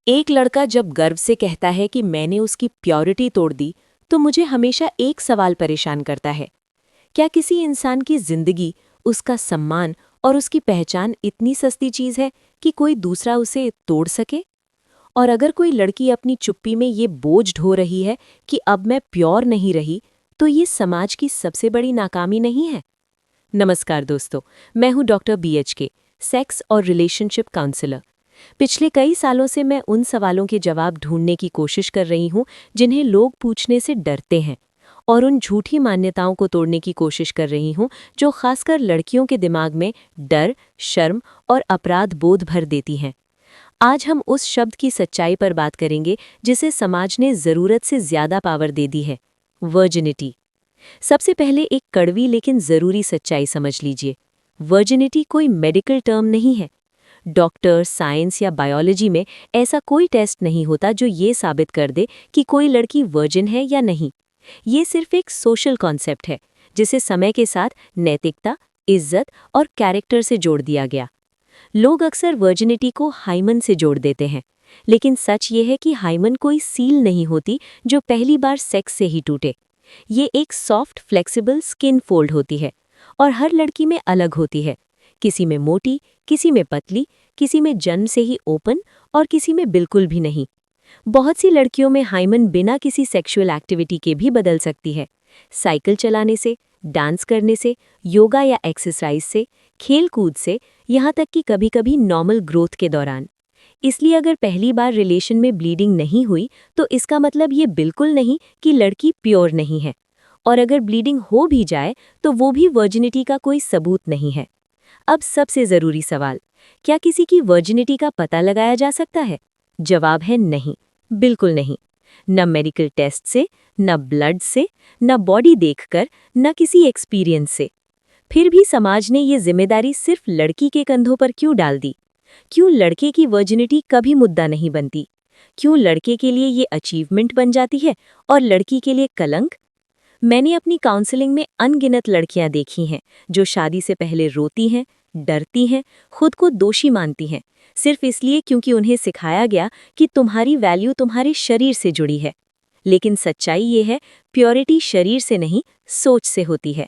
एक लड़का जब गर्व से कहता है कि मैंने उसकी प्योरिटी तोड़ दी, तो मुझे हमेशा एक सवाल परेशान करता है। क्या किसी इंसान की जिंदगी, उसका सम्मान और उसकी पहचान इतनी सस्ती चीज है कि कोई दूसरा उसे तोड़ सके? और अगर कोई लड़की अपनी चुप्पी में ये बोझ ढो रही है कि अब मैं प्योर नहीं रही, तो ये समाज की सबसे बड़ी नाकामी नहीं है? नमस्कार दोस्तों, मैं हूं डॉक्टर BHK, सेक्स और रिलेशनशिप काउंसलर। पिछले कई सालों से मैं उन सवालों के जवाब ढूंढने की कोशिश कर रही हूं जिन्हें लोग पूछने से डरते हैं, और उन झूठी मान्यताओं को तोड़ने की कोशिश कर रही हूं जो खासकर लड़कियों के दिमाग में डर, शर्म और अपराध बोध भर देती हैं। आज हम उस शब्द की सच्चाई पर बात करेंगे जिसे समाज ने ज़रूरत से ज़्यादा पावर दे दी है, वर्जिनिटी। सबसे पहले एक कड़वी लेकिन ज़रूरी सच्चाई समझ लीजिए। वर्जिनिटी कोई मेडिकल टर्म नहीं है। डॉक्टर, साइंस या बायोलॉजी में ऐसा कोई टेस्ट नहीं होता जो ये साबित कर दे कि कोई लड़की वर्जिन है या नहीं। ये सिर्फ एक सोशल कॉन्सेप्ट है जिसे समय के साथ नैतिकता, इज्जत और कैरेक्टर से जोड़ दिया गया। लोग अक्सर वर्जिनिटी को हाइमन से जोड़ देते हैं, लेकिन सच ये है कि हाइमन कोई सील नहीं होती जो पहली बार सेक्स से ही टूटे। ये एक सॉफ्ट फ्लेक्सिबल स्किन फोल्ड होती है और हर लड़की में अलग होती है। किसी में मोटी, किसी में पतली, किसी में जन्म से ही ओपन और किसी में बिल्कुल भी नहीं। बहुत सी लड़कियों में हाइमन बिना किसी सेक्सुअल एक्टिविटी के भी बदल सकती है। साइकिल चलाने से, डांस करने से, योगा या एक्सरसाइज से, खेल कूद से, यहाँ तक कि कभी-कभी नॉर्मल ग्रोथ के दौरान। इसलिए अगर पहली बार रिलेशन में ब्लीडिंग नहीं हुई तो इसका मतलब ये बिल्कुल नहीं कि लड़की प्योर नहीं है। और अगर ब्लीडिंग हो भी जाए तो वो भी वर्जिनिटी का कोई सबूत नहीं है। अब सबसे ज़रूरी सवाल, क्या किसी की वर्जिनिटी का पता लगाया जा सकता है? जवाब है नहीं, बिल्कुल नहीं। न मेडिकल टेस्ट से, न ब्लड से, न बॉडी देखकर, न किसी एक्सपीरियंस से। फिर भी समाज ने ये जिम्मेदारी सिर्फ लड़की के कंधों पर क्यों डाल दी? क्यों लड़के की वर्जिनिटी कभी मुद्दा नहीं बनती? क्यों लड़के के लिए ये अचीवमेंट बन जाती है और लड़की के लिए कलंक? मैंने अपनी काउंसलिंग में अनगिनत लड़कियां देखी हैं जो शादी से पहले रोती हैं, डरती हैं, खुद को दोषी मानती हैं, सिर्फ इसलिए क्योंकि उन्हें सिखाया गया कि तुम्हारी वैल्यू तुम्हारे शरीर से जुड़ी है। लेकिन सच्चाई ये है, प्योरिटी शरीर से नहीं, सोच से होती है।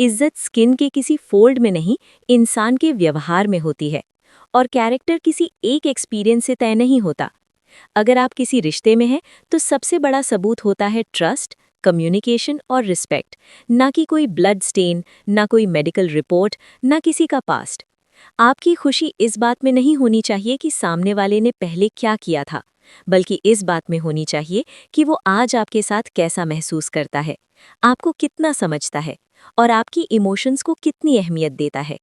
इज्जत स्किन के किसी फोल्ड में नहीं, इंसान के व्यवहार में होती है। और कैरेक्टर किसी एक एक्सपीरियंस से तय नहीं होता। अगर आप किसी रिश्ते में हैं तो सबसे बड़ा सबूत होता है ट्रस्ट, कम्युनिकेशन और रिस्पेक्ट, ना कि कोई ब्लड स्टेन, ना कोई मेडिकल रिपोर्ट, ना किसी का पास्ट। आपकी खुशी इस बात में नहीं होनी चाहिए कि सामने वाले ने पहले क्या किया था, बल्कि इस बात में होनी चाहिए कि वो आज आपके साथ कैसा महसूस करता है, आपको कितना समझता है और आपकी इमोशंस को कितनी अहमियत देता है।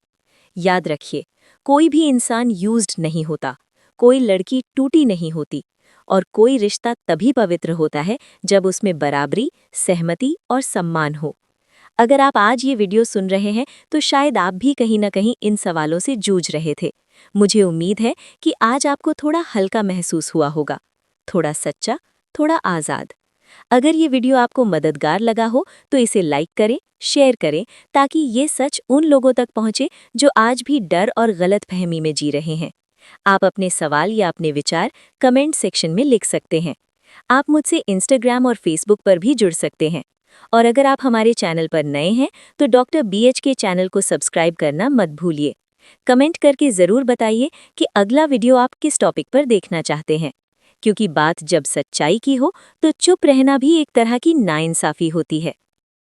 याद रखिए, कोई भी इंसान यूज्ड नहीं होता, कोई लड़की टूटी नहीं होती, और कोई रिश्ता तभी पवित्र होता है जब उसमें बराबरी, सहमति और सम्मान हो। अगर आप आज ये वीडियो सुन रहे हैं तो शायद आप भी कहीं ना कहीं इन सवालों से जूझ रहे थे। मुझे उम्मीद है कि आज आपको थोड़ा हल्का महसूस हुआ होगा, थोड़ा सच्चा, थोड़ा आज़ाद। अगर ये वीडियो आपको मददगार लगा हो तो इसे लाइक करें, शेयर करें, ताकि ये सच उन लोगों तक पहुंचे जो आज भी डर और गलतफहमी में जी रहे हैं। आप अपने सवाल या अपने विचार कमेंट सेक्शन में लिख सकते हैं। आप मुझसे इंस्टाग्राम और फेसबुक पर भी जुड़ सकते हैं। और अगर आप हमारे चैनल पर नए हैं तो डॉक्टर BHK चैनल को सब्सक्राइब करना मत भूलिए। कमेंट करके ज़रूर बताइए कि अगला वीडियो आप किस टॉपिक पर देखना चाहते हैं, क्योंकि बात जब सच्चाई की हो तो चुप रहना भी एक तरह की नाइंसाफ़ी होती है।